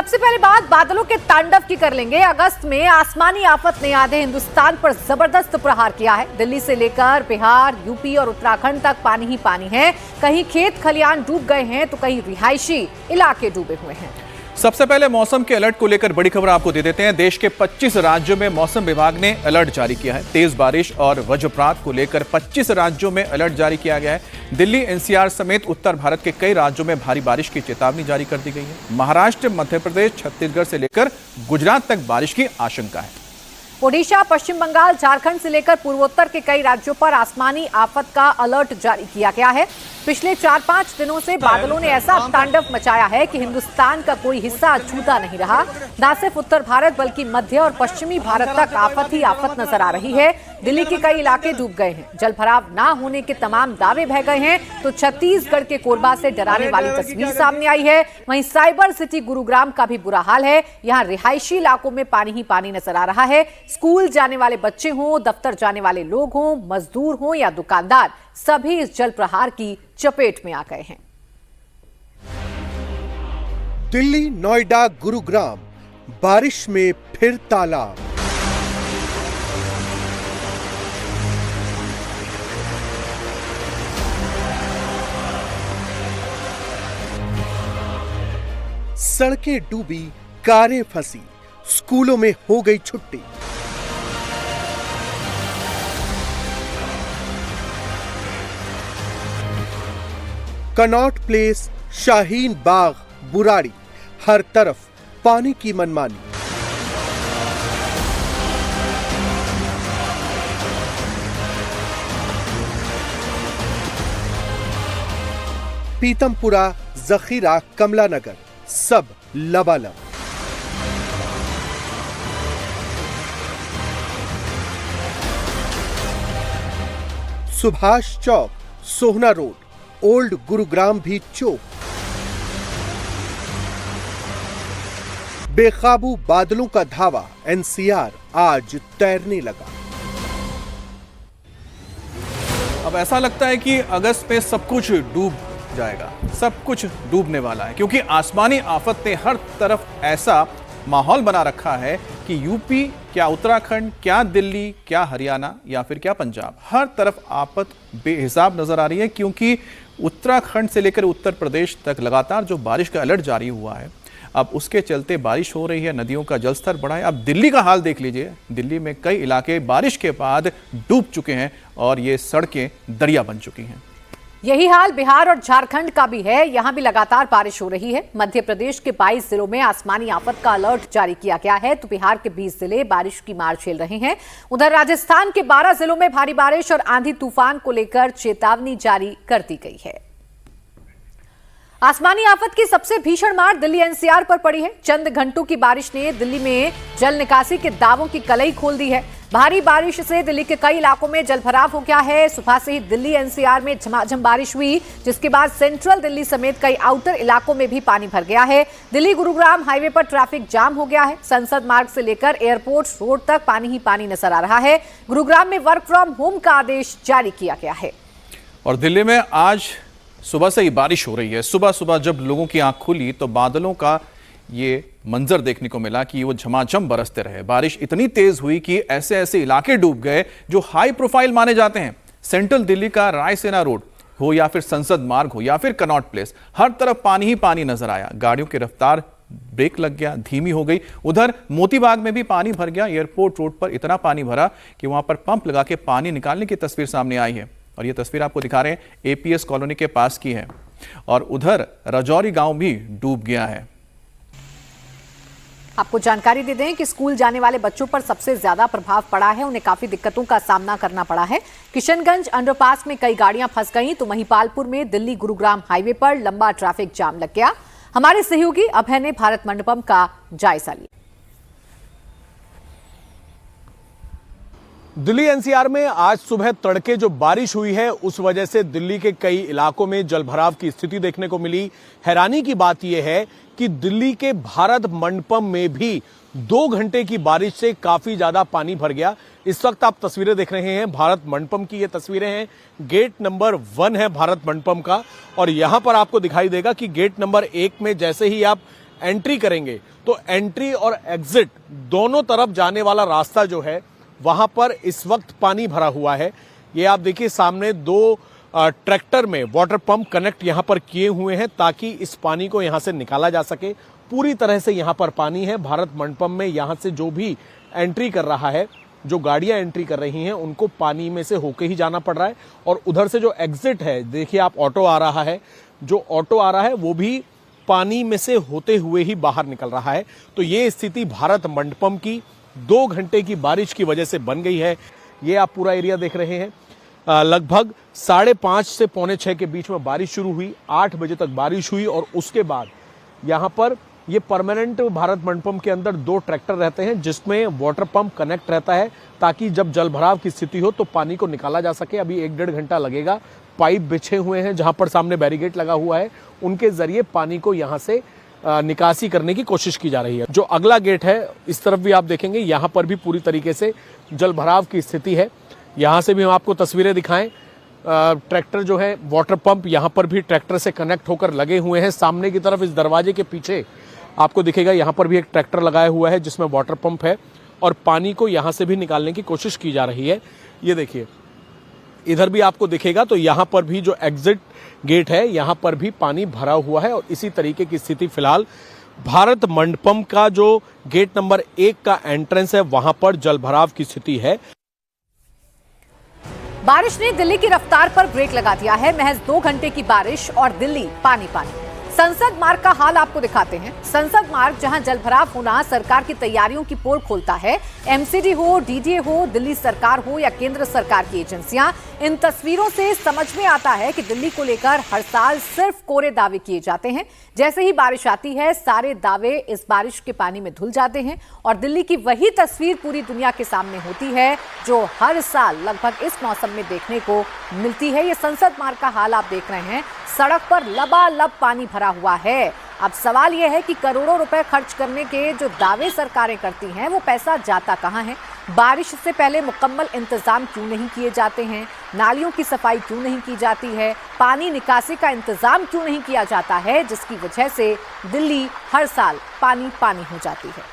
सबसे पहले बात बादलों के तांडव की कर लेंगे। अगस्त में आसमानी आफत ने आधे हिंदुस्तान पर जबरदस्त प्रहार किया है। दिल्ली से लेकर बिहार, यूपी और उत्तराखंड तक पानी ही पानी है। कहीं खेत खलियान डूब गए हैं तो कहीं रिहायशी इलाके डूबे हुए हैं। सबसे पहले मौसम के अलर्ट को लेकर बड़ी खबर आपको दे देते हैं। देश के 25 राज्यों में मौसम विभाग ने अलर्ट जारी किया है। तेज बारिश और वज्रपात को लेकर 25 राज्यों में अलर्ट जारी किया गया है। दिल्ली, एनसीआर समेत उत्तर भारत के कई राज्यों में भारी बारिश की चेतावनी जारी कर दी गई है। महाराष्ट्र, मध्य प्रदेश, छत्तीसगढ़ से लेकर गुजरात तक बारिश की आशंका है। ओडिशा, पश्चिम बंगाल, झारखंड से लेकर पूर्वोत्तर के कई राज्यों पर आसमानी आफत का अलर्ट जारी किया गया है। पिछले 4-5 दिनों से बादलों ने ऐसा तांडव मचाया है कि हिंदुस्तान का कोई हिस्सा छूता नहीं रहा। न सिर्फ उत्तर भारत बल्कि मध्य और पश्चिमी भारत तक आफत ही आफत नजर आ रही है। दिल्ली के कई इलाके डूब गए हैं। जलभराव न होने के तमाम दावे बह गए हैं तो छत्तीसगढ़ के कोरबा से डराने वाली तस्वीर सामने आई है। वहीं साइबर सिटी गुरुग्राम का भी बुरा हाल है। यहाँ रिहायशी इलाकों में पानी ही पानी नजर आ रहा है। स्कूल जाने वाले बच्चे हों, दफ्तर जाने वाले लोग हों, मजदूर हों या दुकानदार, सभी इस जल प्रहार की चपेट में आ गए हैं। दिल्ली, नोएडा, गुरुग्राम, बारिश में फिर तालाब। सड़कें डूबी, कारें फंसी, स्कूलों में हो गई छुट्टी। कनॉट प्लेस, शाहीन बाग, बुराड़ी, हर तरफ पानी की मनमानी। पीतमपुरा, जखीरा, कमला नगर, सब लबालब। सुभाष चौक, सोहना रोड, ओल्ड गुरुग्राम भी चौक। बेकाबू बादलों का धावा, एनसीआर आज तैरने लगा। अब ऐसा लगता है कि अगस्त में सब कुछ डूब जाएगा, सब कुछ डूबने वाला है, क्योंकि आसमानी आफत ने हर तरफ ऐसा माहौल बना रखा है कि यूपी क्या उत्तराखंड, क्या दिल्ली, क्या हरियाणा या फिर क्या पंजाब, हर तरफ आफत बेहिसाब नजर आ रही है। क्योंकि उत्तराखंड से लेकर उत्तर प्रदेश तक लगातार जो बारिश का अलर्ट जारी हुआ है, अब उसके चलते बारिश हो रही है, नदियों का जलस्तर बढ़ा है। अब दिल्ली का हाल देख लीजिए। दिल्ली में कई इलाके बारिश के बाद डूब चुके हैं और ये सड़कें दरिया बन चुकी हैं। यही हाल बिहार और झारखंड का भी है। यहां भी लगातार बारिश हो रही है। मध्य प्रदेश के 22 जिलों में आसमानी आफत का अलर्ट जारी किया गया है तो बिहार के 20 जिले बारिश की मार झेल रहे हैं। उधर राजस्थान के 12 जिलों में भारी बारिश और आंधी तूफान को लेकर चेतावनी जारी कर दी गई है। आसमानी आफत की सबसे भीषण मार दिल्ली एनसीआर पर पड़ी है। चंद घंटों की बारिश ने दिल्ली में जल निकासी के दावों की कलई खोल दी है। भारी बारिश से दिल्ली के कई इलाकों में जलभराव हो गया है। सुबह से ही दिल्ली एनसीआर में झमाझम बारिश हुई, जिसके बाद सेंट्रल दिल्ली समेत कई आउटर इलाकों में भी पानी भर गया है। दिल्ली गुरुग्राम हाईवे पर ट्रैफिक जाम हो गया है। संसद मार्ग से लेकर एयरपोर्ट रोड तक पानी ही पानी नजर आ रहा है। गुरुग्राम में वर्क फ्रॉम होम का आदेश जारी किया गया है। और दिल्ली में आज सुबह से ही बारिश हो रही है। सुबह सुबह जब लोगों की आंख खुली तो बादलों का ये मंजर देखने को मिला कि वो झमाझम बरसते रहे। बारिश इतनी तेज हुई कि ऐसे ऐसे इलाके डूब गए जो हाई प्रोफाइल माने जाते हैं। सेंट्रल दिल्ली का रायसेना रोड हो या फिर संसद मार्ग हो या फिर कनॉट प्लेस, हर तरफ पानी ही पानी नजर आया। गाड़ियों की रफ्तार ब्रेक लग गया, धीमी हो गई। उधर मोतीबाग में भी पानी भर गया। एयरपोर्ट रोड पर इतना पानी भरा कि वहां पर पंप लगा के पानी निकालने की तस्वीर सामने आई है। और ये तस्वीर आपको दिखा रहे हैं एपीएस कॉलोनी के पास की है। और उधर रजौरी गांव भी डूब गया है। आपको जानकारी दे दें कि स्कूल जाने वाले बच्चों पर सबसे ज्यादा प्रभाव पड़ा है। उन्हें काफी दिक्कतों का सामना करना पड़ा है। किशनगंज अंडरपास में कई गाड़ियां फंस गईं तो महिपालपुर में दिल्ली गुरुग्राम हाईवे पर लंबा ट्रैफिक जाम लग गया। हमारे सहयोगी अभय ने भारत मंडपम का जायजा लिया। दिल्ली एनसीआर में आज सुबह तड़के जो बारिश हुई है उस वजह से दिल्ली के कई इलाकों में जलभराव की स्थिति देखने को मिली। हैरानी की बात यह है कि दिल्ली के भारत मंडपम में भी 2 घंटे की बारिश से काफी ज्यादा पानी भर गया। इस वक्त आप तस्वीरें देख रहे हैं भारत मंडपम की। ये तस्वीरें हैं गेट नंबर 1 है भारत मंडपम का। और यहां पर आपको दिखाई देगा कि गेट नंबर 1 में जैसे ही आप एंट्री करेंगे तो एंट्री और एग्जिट दोनों तरफ जाने वाला रास्ता जो है वहां पर इस वक्त पानी भरा हुआ है। ये आप देखिए सामने दो ट्रैक्टर में वाटर पंप कनेक्ट यहां पर किए हुए हैं ताकि इस पानी को यहां से निकाला जा सके। पूरी तरह से यहां पर पानी है। भारत मंडपम में यहां से जो भी एंट्री कर रहा है, जो गाड़ियां एंट्री कर रही हैं, उनको पानी में से होके ही जाना पड़ रहा है। और उधर से जो एग्जिट है, देखिए आप ऑटो आ रहा है, जो ऑटो आ रहा है वो भी पानी में से होते हुए ही बाहर निकल रहा है। तो ये स्थिति भारत मंडपम की 2 घंटे की बारिश की वजह से बन गई है। ये आप पूरा एरिया देख रहे हैं। लगभग 5:30 से 5:45 के बीच में बारिश शुरू हुई, 8 बजे तक बारिश हुई और उसके बाद यहां पर ये परमानेंट भारत मंडपम के अंदर 2 ट्रैक्टर रहते हैं जिसमें वाटर पंप कनेक्ट रहता है ताकि जब जल भराव की स्थिति हो तो पानी को निकाला जा सके। अभी 1-1.5 घंटा लगेगा। पाइप बिछे हुए हैं जहां पर सामने बैरिकेड लगा हुआ है, उनके जरिए पानी को यहां से निकासी करने की कोशिश की जा रही है। जो अगला गेट है इस तरफ भी आप देखेंगे, यहां पर भी पूरी तरीके से जल भराव की स्थिति है। यहां से भी हम आपको तस्वीरें दिखाएं। ट्रैक्टर जो है वाटर पंप यहां पर भी ट्रैक्टर से कनेक्ट होकर लगे हुए हैं। सामने की तरफ इस दरवाजे के पीछे आपको दिखेगा, यहां पर भी एक ट्रैक्टर लगाया हुआ है जिसमें वाटर पंप है और पानी को यहां से भी निकालने की कोशिश की जा रही है। ये देखिए इधर भी आपको दिखेगा, तो यहां पर भी जो एग्जिट गेट है यहां पर भी पानी भरा हुआ है और इसी तरीके की स्थिति फिलहाल भारत मंडपम का जो गेट नंबर 1 का एंट्रेंस है वहां पर जल भराव की स्थिति है। बारिश ने दिल्ली की रफ्तार पर ब्रेक लगा दिया है। महज 2 घंटे की बारिश और दिल्ली पानी पानी। संसद मार्ग का हाल आपको दिखाते हैं। संसद मार्ग जहां जलभराव होना सरकार की तैयारियों की पोल खोलता है। एमसीडी हो, डीडीए हो, दिल्ली सरकार हो या केंद्र सरकार की एजेंसियां, इन तस्वीरों से समझ में आता है कि दिल्ली को लेकर हर साल सिर्फ कोरे दावे किए जाते हैं। जैसे ही बारिश आती है सारे दावे इस बारिश के पानी में धुल जाते हैं और दिल्ली की वही तस्वीर पूरी दुनिया के सामने होती है जो हर साल लगभग इस मौसम में देखने को मिलती है। ये संसद मार्ग का हाल आप देख रहे हैं। सड़क पर लबालब पानी भरा हुआ है। अब सवाल यह है कि करोड़ों रुपए खर्च करने के जो दावे सरकारें करती हैं वो पैसा जाता कहां है? बारिश से पहले मुकम्मल इंतजाम क्यों नहीं किए जाते हैं? नालियों की सफाई क्यों नहीं की जाती है? पानी निकासी का इंतजाम क्यों नहीं किया जाता है, जिसकी वजह से दिल्ली हर साल पानी पानी हो जाती है?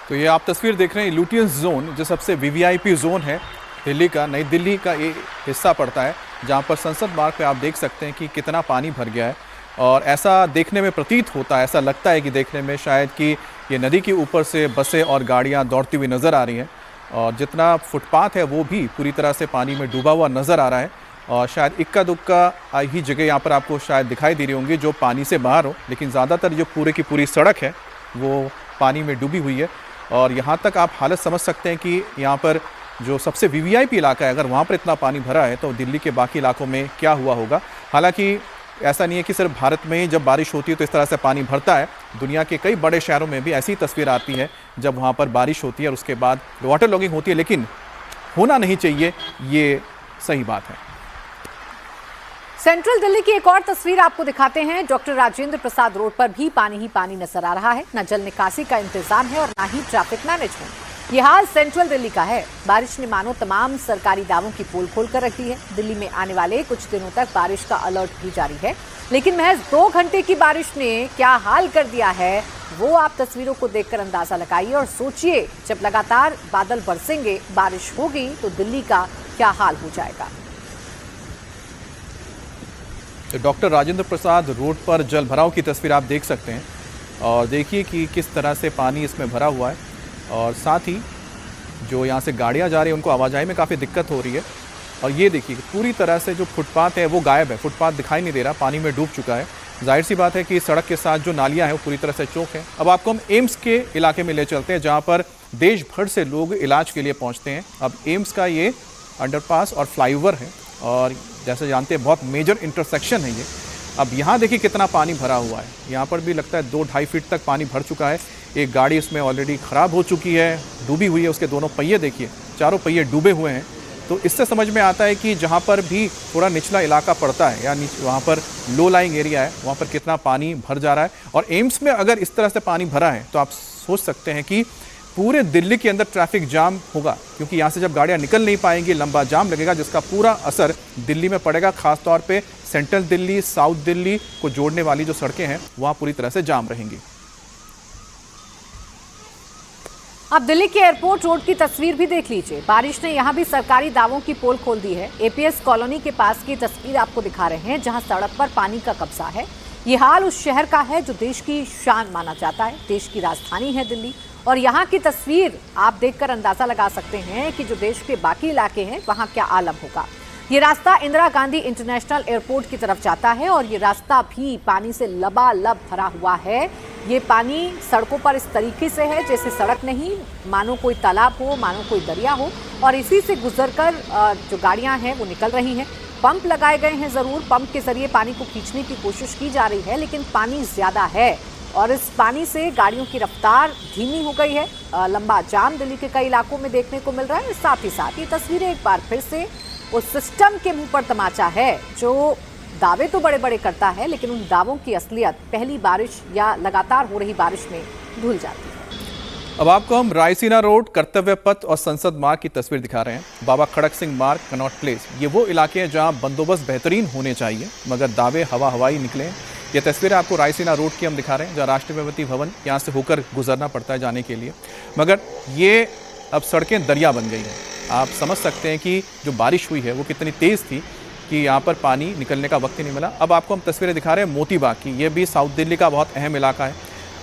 तो ये आप तस्वीर देख रहे हैं लुटियंस जोन, जो सबसे वीवीआईपी जोन है दिल्ली का, नई दिल्ली का ये हिस्सा पड़ता है, जहाँ पर संसद मार्ग पे आप देख सकते हैं कि कितना पानी भर गया है। और ऐसा देखने में प्रतीत होता है, ऐसा लगता है कि देखने में शायद कि ये नदी के ऊपर से बसें और गाड़ियाँ दौड़ती हुई नज़र आ रही हैं और जितना फुटपाथ है वो भी पूरी तरह से पानी में डूबा हुआ नज़र आ रहा है। और शायद इक्का दुक्का ही जगह यहाँ पर आपको शायद दिखाई दे रही होंगी जो पानी से बाहर हो, लेकिन ज़्यादातर जो पूरे की पूरी सड़क है वो पानी में डूबी हुई है। और यहाँ तक आप हालत समझ सकते हैं कि यहाँ पर जो सबसे वीवीआईपी इलाका है, अगर वहाँ पर इतना पानी भरा है तो दिल्ली के बाकी इलाकों में क्या हुआ होगा। हालांकि ऐसा नहीं है कि सिर्फ भारत में ही जब बारिश होती है तो इस तरह से पानी भरता है। दुनिया के कई बड़े शहरों में भी ऐसी तस्वीर आती है जब वहाँ पर बारिश होती है और उसके बाद वाटर लॉगिंग होती है, लेकिन होना नहीं चाहिए, ये सही बात है। सेंट्रल दिल्ली की एक और तस्वीर आपको दिखाते हैं। डॉक्टर राजेंद्र प्रसाद रोड पर भी पानी ही पानी नजर आ रहा है। न जल निकासी का इंतजाम है और न ही ट्रैफिक मैनेजमेंट। ये हाल सेंट्रल दिल्ली का है। बारिश ने मानो तमाम सरकारी दावों की पोल खोल कर रख दी है। दिल्ली में आने वाले कुछ दिनों तक बारिश का अलर्ट भी जारी है, लेकिन महज 2 घंटे की बारिश ने क्या हाल कर दिया है वो आप तस्वीरों को देखकर अंदाजा लगाइए और सोचिए जब लगातार बादल बरसेंगे, बारिश होगी तो दिल्ली का क्या हाल हो जाएगा। तो डॉक्टर राजेंद्र प्रसाद रोड पर जल भराव की तस्वीर आप देख सकते हैं और देखिए कि किस तरह से पानी इसमें भरा हुआ है और साथ ही जो यहाँ से गाड़ियाँ जा रही हैं उनको आवाजाही में काफ़ी दिक्कत हो रही है। और ये देखिए पूरी तरह से जो फुटपाथ है वो गायब है, फुटपाथ दिखाई नहीं दे रहा, पानी में डूब चुका है। जाहिर सी बात है कि सड़क के साथ जो नालियाँ हैं वो पूरी तरह से चौक है। अब आपको हम एम्स के इलाके में ले चलते हैं जहाँ पर देश भर से लोग इलाज के लिए पहुँचते हैं। अब एम्स का ये अंडरपास और फ्लाईओवर है और जैसे जानते हैं बहुत मेजर इंटरसेक्शन है ये। अब यहाँ देखिए कितना पानी भरा हुआ है, यहाँ पर भी लगता है 2-2.5 फीट तक पानी भर चुका है। एक गाड़ी इसमें ऑलरेडी ख़राब हो चुकी है, डूबी हुई है, उसके दोनों पहिए देखिए, चारों पहिए डूबे हुए हैं। तो इससे समझ में आता है कि जहाँ पर भी थोड़ा निचला इलाका पड़ता है या वहाँ पर लो लाइंग एरिया है वहाँ पर कितना पानी भर जा रहा है। और एम्स में अगर इस तरह से पानी भरा है तो आप सोच सकते हैं कि पूरे दिल्ली के अंदर ट्रैफिक जाम होगा, क्योंकि यहाँ से जब गाड़ियाँ निकल नहीं पाएंगी लंबा जाम लगेगा जिसका पूरा असर दिल्ली में पड़ेगा। खासतौर पे सेंट्रल दिल्ली, साउथ दिल्ली को जोड़ने वाली जो सड़कें हैं वहाँ पूरी तरह से जाम रहेंगी। अब दिल्ली के एयरपोर्ट रोड की तस्वीर भी देख लीजिए। बारिश ने यहां भी सरकारी दावों की पोल खोल दी है। एपीएस कॉलोनी के पास की तस्वीर आपको दिखा रहे हैं, जहां सड़क पर पानी का कब्जा है। ये हाल उस शहर का है जो देश की शान माना जाता है। देश की राजधानी है दिल्ली, और यहाँ की तस्वीर आप देखकर अंदाजा लगा सकते हैं कि जो देश के बाकी इलाके हैं वहां क्या आलम होगा। ये रास्ता इंदिरा गांधी इंटरनेशनल एयरपोर्ट की तरफ जाता है, और ये रास्ता भी पानी से लबालब भरा हुआ है। ये पानी सड़कों पर इस तरीके से है जैसे सड़क नहीं, मानो कोई तालाब हो, मानो कोई दरिया हो, और इसी से गुजरकर जो गाड़ियां हैं वो निकल रही हैं। पंप लगाए गए हैं, जरूर पंप के जरिए पानी को खींचने की कोशिश की जा रही है, लेकिन पानी ज्यादा है और इस पानी से गाड़ियों की रफ्तार धीमी हो गई है। लंबा जाम दिल्ली के कई इलाकों में देखने को मिल रहा है। साथ ही साथ ये तस्वीरें एक बार फिर से उस सिस्टम के मुंह पर तमाचा है जो दावे तो बड़े बड़े करता है, लेकिन उन दावों की असलियत पहली बारिश या लगातार हो रही बारिश में धुल जाती है। अब आपको हम रायसीना रोड, कर्तव्य पथ और संसद मार्ग की तस्वीर दिखा रहे हैं। बाबा खड़क सिंह मार्ग, कनॉट प्लेस, ये वो इलाके हैं जहां बंदोबस्त बेहतरीन होने चाहिए, मगर दावे हवाई निकले। ये तस्वीर आपको रायसीना रोड की हम दिखा रहे हैं, जहाँ राष्ट्रपति भवन यहाँ से होकर गुजरना पड़ता है जाने के लिए, मगर ये अब सड़कें दरिया बन गई हैं। आप समझ सकते हैं कि जो बारिश हुई है वो कितनी तेज़ थी कि यहाँ पर पानी निकलने का वक्त ही नहीं मिला। अब आपको हम तस्वीरें दिखा रहे हैं मोतीबाग की। ये भी साउथ दिल्ली का बहुत अहम इलाका है।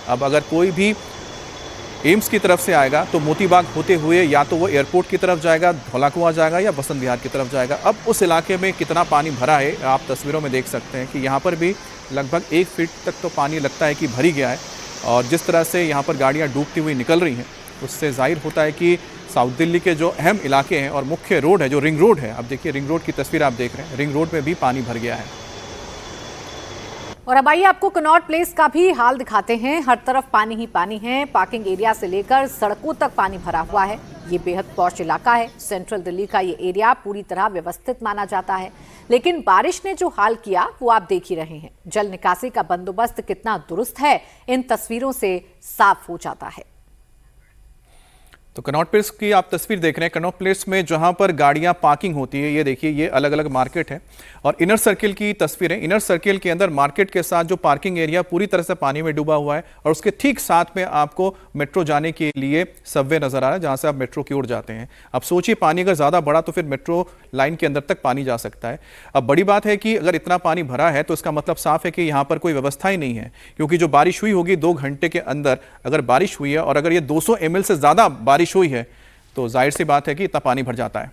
अब अगर कोई भी एम्स की तरफ से आएगा तो मोतीबाग होते हुए या तो वो एयरपोर्ट की तरफ जाएगा, धौला कुआं जाएगा, या बसंत विहार की तरफ जाएगा। अब उस इलाके में कितना पानी भरा है आप तस्वीरों में देख सकते हैं कि यहाँ पर भी लगभग 1 फीट तक तो पानी लगता है कि भरी गया है, और जिस तरह से यहाँ पर गाड़ियाँ डूबती हुई निकल रही हैं उससे जाहिर होता है कि साउथ दिल्ली के जो अहम इलाके हैं और मुख्य रोड है, जो रिंग रोड है, अब देखिए रिंग रोड की तस्वीर आप देख रहे हैं, रिंग रोड में भी पानी भर गया है। और अब आइए आपको कनॉट प्लेस का भी हाल दिखाते हैं। हर तरफ पानी ही पानी है। पार्किंग एरिया से लेकर सड़कों तक पानी भरा हुआ है। ये बेहद पॉश इलाका है। सेंट्रल दिल्ली का ये एरिया पूरी तरह व्यवस्थित माना जाता है, लेकिन बारिश ने जो हाल किया वो आप देख ही रहे हैं। जल निकासी का बंदोबस्त कितना दुरुस्त है इन तस्वीरों से साफ हो जाता है। तो कनॉट प्लेस की आप तस्वीर देख रहे हैं। कनॉट प्लेस में जहां पर गाड़ियां पार्किंग होती है, ये देखिए, ये अलग अलग मार्केट है, और इनर सर्किल की तस्वीरें। इनर सर्किल के अंदर मार्केट के साथ जो पार्किंग एरिया पूरी तरह से पानी में डूबा हुआ है, और उसके ठीक साथ में आपको मेट्रो जाने के लिए सबवे नजर आ रहा है, जहां से आप मेट्रो की ओर जाते हैं। अब सोचिए, पानी अगर ज्यादा बढ़ा तो फिर मेट्रो लाइन के अंदर तक पानी जा सकता है। अब बड़ी बात है कि अगर इतना पानी भरा है तो इसका मतलब साफ है कि यहाँ पर कोई व्यवस्था ही नहीं है, क्योंकि जो बारिश हुई होगी 2 घंटे के अंदर अगर बारिश हुई है, और अगर ये 200 ml से ज्यादा बारिश हुई है तो जाहिर सी बात है कि इतना पानी भर जाता है।